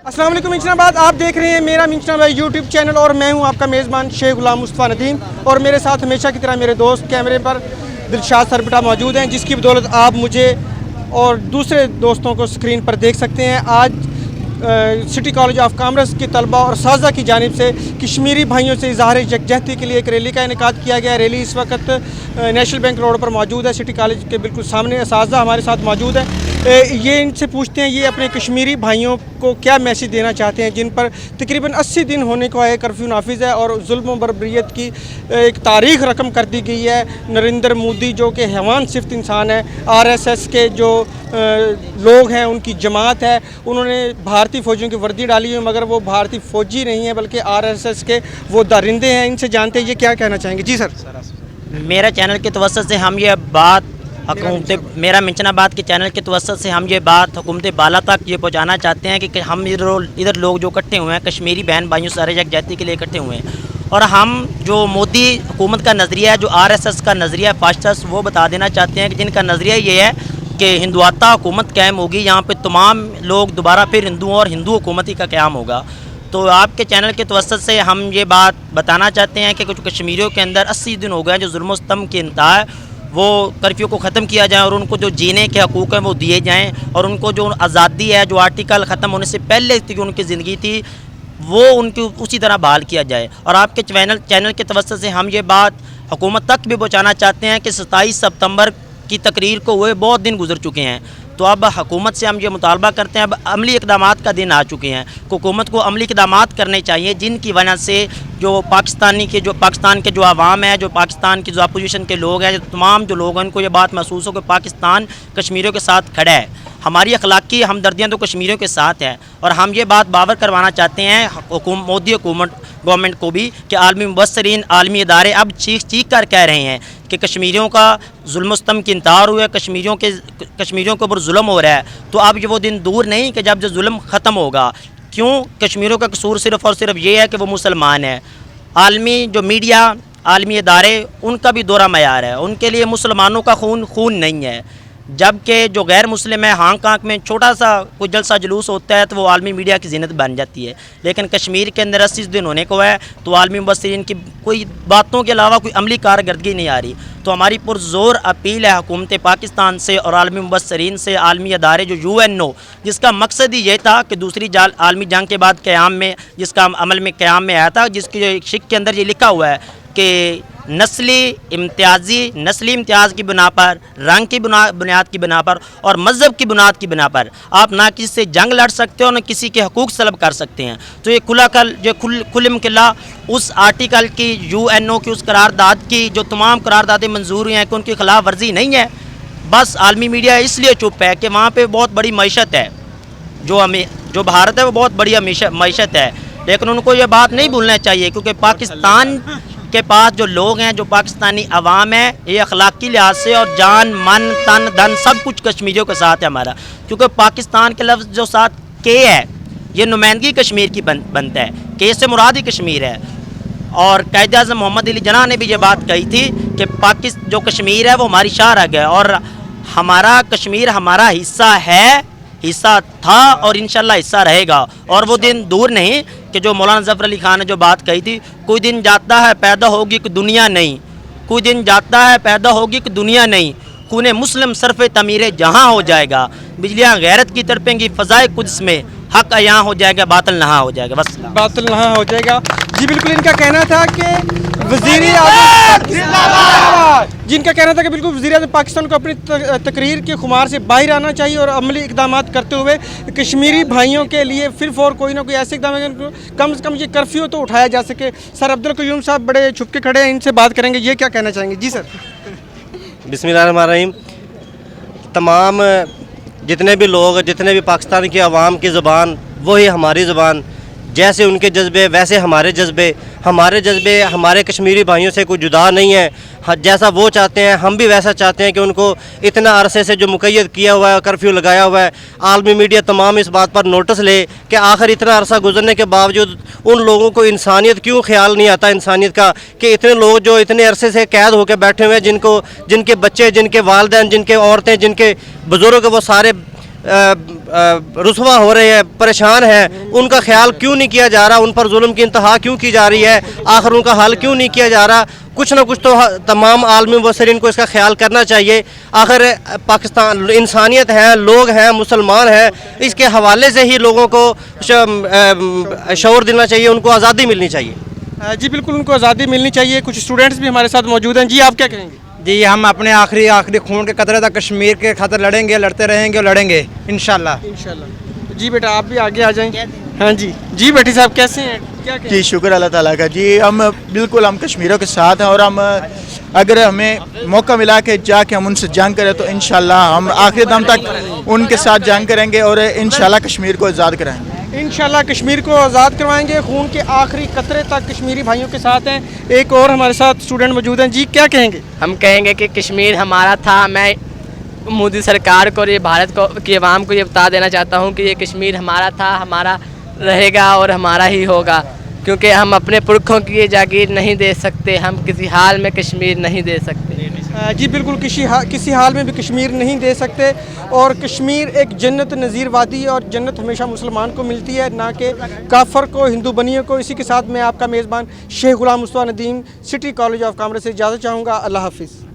अस्सलाम वालेकुम मिंचनाबाद, आप देख रहे हैं मेरा मिंचनाबाद यूट्यूब चैनल और मैं हूं आपका मेज़बान शेख गुलाम मुस्तफ़ा नदीम। और मेरे साथ हमेशा की तरह मेरे दोस्त कैमरे पर दिलशाद सरबटा मौजूद हैं, जिसकी बदौलत आप मुझे और दूसरे दोस्तों को स्क्रीन पर देख सकते हैं। आज सिटी कॉलेज ऑफ कॉमर्स के तलबा और साजा की जानिब से कश्मीरी भाइयों से इज़हार यकजहती के लिए एक रैली का इनेकाद किया गया। रैली इस वक्त नेशनल बैंक रोड पर मौजूद है, सिटी कॉलेज के बिल्कुल सामने साजा हमारे साथ मौजूद है। ये इनसे पूछते हैं ये अपने कश्मीरी भाइयों को क्या मैसेज देना चाहते हैं, जिन पर तकरीबन 80 दिन होने को है कर्फ्यू नाफिज है और जुल्म व बर्बरियत की एक तारीख़ रकम कर दी गई है। नरेंद्र मोदी जो कि हैवान सिफ्त इंसान है, RSS के जो लोग हैं उनकी जमात है, उन्होंने भारतीय फ़ौजियों की वर्दी डाली है, मगर वो भारतीय फ़ौजी नहीं है बल्कि RSS के वो दरिंदे हैं। इनसे जानते हैं ये क्या कहना चाहेंगे। जी सर। मेरा चैनल के तवस्सुत से हम ये बात मेरा मिंचनाबाद के चैनल के तवस्सुत से हम ये बात हुकूमत बाला तक ये पहुँचाना चाहते हैं कि हम इधर लोग जो इकट्ठे हुए हैं कश्मीरी बहन भाइयों से यकजहती के लिए इकट्ठे हुए हैं, और हम जो मोदी हुकूमत का नज़रिया है, जो RSS का नज़रिया है फास्टस, वो बता देना चाहते हैं कि जिनका नज़रिया ये है कि हिंदुआता हुकूमत कायम होगी, यहाँ पे तमाम लोग दोबारा फिर हिंदुओं और हिंदू हुकूमती का क़याम होगा। तो आपके चैनल के तवस्सुत से हम ये बात बताना चाहते हैं कि कुछ कश्मीरियों के अंदर 80 दिन हो गए हैं जो जुल्म सितम की इंतहा है, वो कर्फ्यू को ख़त्म किया जाए और उनको जो जीने के हकूक़ हैं वो दिए जाएँ, और उनको जो आज़ादी है, जो आर्टिकल ख़त्म होने से पहले की उनकी ज़िंदगी थी, वो उनकी उसी तरह बहाल किया जाए। और आपके चैनल के तवस्सुत से हम ये बात हुकूमत तक भी पहुँचाना चाहते हैं कि 27 सितंबर की तकरीर को हुए बहुत दिन गुजर चुके हैं, तो अब हुकूमत से हम ये मुतालबा करते हैं, अब अमली इक़दामात का दिन आ चुके हैं। हुकूमत को अमली इक़दामात करने चाहिए जिनकी वजह से जो पाकिस्तान के जो आवाम है, जो पाकिस्तान की जो अपोजिशन के लोग हैं, जो तमाम जो लोग हैं, उनको ये बात महसूस हो कि पाकिस्तान कश्मीरियों के साथ खड़ा है। हमारी अखलाकी हमदर्दियाँ तो कश्मीरियों के साथ है, और हम ये बात बावर करवाना चाहते हैं मोदी हुकूमत गवर्नमेंट को भी कि आलमी मुबस्सरीन, आलमी इदारे अब चीख कर कह रहे हैं कि कश्मीरियों का जुल्म सितम की इंतहा हुआ है, कश्मीरियों के ऊपर जुल्म हो रहा है। तो अब ये वो दिन दूर नहीं कि जब जो जुल्म ख़त्म होगा। क्यों? कश्मीरियों का कसूर सिर्फ़ और सिर्फ ये है कि वो मुसलमान है। आलमी जो मीडिया, आलमी इदारे, उनका भी दोहरा मयार है, उनके लिए मुसलमानों का खून नहीं है, जबकि जो गैर मुस्लिम है हाँक में छोटा सा कोई जलसा जुलूस होता है तो वो आलमी मीडिया की ज़ीनत बन जाती है। लेकिन कश्मीर के अंदर 80 दिन होने को है तो आलमी मुबस्सिरीन की कोई बातों के अलावा कोई अमली कारकर्दगी नहीं आ रही। तो हमारी पुरज़ोर अपील है हुकूमत पाकिस्तान से और आलमी मुबस्सिरीन से, आलमी अदारे जो UNO, जिसका मकसद ही ये था कि दूसरी आलमी जंग के बाद क़याम में, जिसका अमल में क़याम में आया था, जिसकी जो एक शिक के अंदर ये लिखा हुआ है कि नस्ली इम्तियाज़ की बिना पर, रंग की बुनियाद की बिना पर और मज़हब की बुनियाद की बिना पर आप ना किसी से जंग लड़ सकते हो, ना किसी के हकूक़ तलब कर सकते हैं। तो ये खुल्लम खिल्ला उस आर्टिकल की, UNO की उस करारदाद की जो तमाम करारदादें मंजूर हुई हैं कि उनकी खिलाफ वर्जी नहीं है। बस आलमी मीडिया इसलिए चुप है कि वहाँ पर बहुत बड़ी मईशत है, जो भारत है वो बहुत बड़ी मईशत है, लेकिन उनको ये बात नहीं भूलना चाहिए क्योंकि पाकिस्तान के पास जो लोग हैं, जो पाकिस्तानी अवाम है, ये अखलाकी लिहाज से और जान, मन, तन, धन सब कुछ कश्मीरियों के साथ है हमारा। क्योंकि पाकिस्तान के लफ्ज़ जो साथ के है, ये नुमाइंदगी कश्मीर की बनता है, के से मुराद ही कश्मीर है। और कायद-ए-आज़म मोहम्मद अली जिन्ना ने भी ये बात कही थी कि जो कश्मीर है वो हमारी शाहरग है, और हमारा कश्मीर हमारा हिस्सा था और इंशाल्लाह हिस्सा रहेगा। और वो दिन दूर नहीं कि जो मौलाना ज़फ़र अली ख़ान ने जो बात कही थी, कोई दिन जाता है पैदा होगी कि दुनिया नहीं, कोई दिन जाता है पैदा होगी कि दुनिया नहीं, खूने मुस्लिम सरफ़ तमीरे जहाँ हो जाएगा, बिजलियाँ गैरत की तड़पेंगी फ़ज़ाए कुद्स में, हक़ यहाँ हो जाएगा, बातिल नहा हो जाएगा। बस बातिल नहा हो जाएगा। जी बिल्कुल, इनका कहना था कि जिनका कहना था कि बिल्कुल वज़ीर-ए-आज़म पाकिस्तान को अपनी तकरीर के खुमार से बाहर आना चाहिए और अमली इक़दामात करते हुए कश्मीरी भाइयों के लिए फिर और कोई ना कोई ऐसे इक़दाम कम से कम ये कर्फ्यू तो उठाया जा सके। सर अब्दुल क़य्यूम साहब बड़े छुप के खड़े हैं, इनसे बात करेंगे, ये क्या कहना चाहेंगे। जी सर। बिस्मिल्लाहिर्रहमानिर्रहीम। तमाम जितने भी लोग, जितने भी पाकिस्तान की आवाम की ज़बान वही हमारी ज़बान, जैसे उनके जज्बे वैसे हमारे जज्बे हमारे कश्मीरी भाइयों से कोई जुदा नहीं है। जैसा वो चाहते हैं हम भी वैसा चाहते हैं कि उनको इतना अरसे से जो मुक़य्यद किया हुआ है, कर्फ्यू लगाया हुआ है, आलमी मीडिया तमाम इस बात पर नोटिस ले कि आखिर इतना अरसा गुजरने के बावजूद उन लोगों को इंसानियत क्यों ख्याल नहीं आता, इंसानियत का, कि इतने लोग जो इतने अरसे से कैद होकर बैठे हुए हैं, जिनके बच्चे, जिनके वालिदैन, जिनके औरतें, जिनके बुज़ुर्ग, वो सारे रुसवा हो रहे हैं, परेशान हैं, उनका ख्याल क्यों नहीं किया जा रहा, उन पर जुल्म की इंतहा क्यों की जा रही है, आखिर उनका हल क्यों नहीं किया जा रहा। कुछ ना कुछ तो तमाम आलमी मुबसरीन को इसका ख्याल करना चाहिए। आखिर पाकिस्तान इंसानियत है, लोग हैं, मुसलमान हैं, इसके हवाले से ही लोगों को शऊर देना चाहिए, उनको आज़ादी मिलनी चाहिए। जी बिल्कुल, उनको आज़ादी मिलनी चाहिए। कुछ स्टूडेंट्स भी हमारे साथ मौजूद हैं। जी आप क्या कहेंगे? जी हम अपने आखिरी खून के कतरे तक कश्मीर के खातिर लड़ेंगे, लड़ते रहेंगे और लड़ेंगे इंशाल्लाह। जी बेटा आप भी आगे आ जाएंगे। हाँ जी जी बेटी साहब कैसे हैं, क्या कहें? जी शुक्र अल्लाह ताला का। जी हम बिल्कुल हम कश्मीरियों के साथ हैं और हम अगर हमें मौका मिला कि जाके हम उनसे जंग करें तो इंशाल्लाह हम आखिरी दम तक उनके साथ जंग करेंगे और इंशाल्लाह कश्मीर को आज़ाद कराएंगे। इंशाल्लाह कश्मीर को आज़ाद करवाएंगे, खून के आखिरी कतरे तक कश्मीरी भाइयों के साथ हैं। एक और हमारे साथ स्टूडेंट मौजूद हैं। जी क्या कहेंगे? हम कहेंगे कि कश्मीर हमारा था। मैं मोदी सरकार को और ये भारत को की आवाम को ये बता देना चाहता हूँ कि ये कश्मीर हमारा था, हमारा रहेगा और हमारा ही होगा, क्योंकि हम अपने पुरखों की ये जागीर नहीं दे सकते, हम किसी हाल में कश्मीर नहीं दे सकते। जी बिल्कुल, किसी हाल में भी कश्मीर नहीं दे सकते। और कश्मीर एक जन्नत नज़ीर वादी है और जन्नत हमेशा मुसलमान को मिलती है, ना कि काफर को, हिंदू बनियों को। इसी के साथ मैं आपका मेज़बान Sheikh Ghulam Mustafa Nadeem City College of Commerce से इजाज़त चाहूँगा। अल्लाह हाफिज़।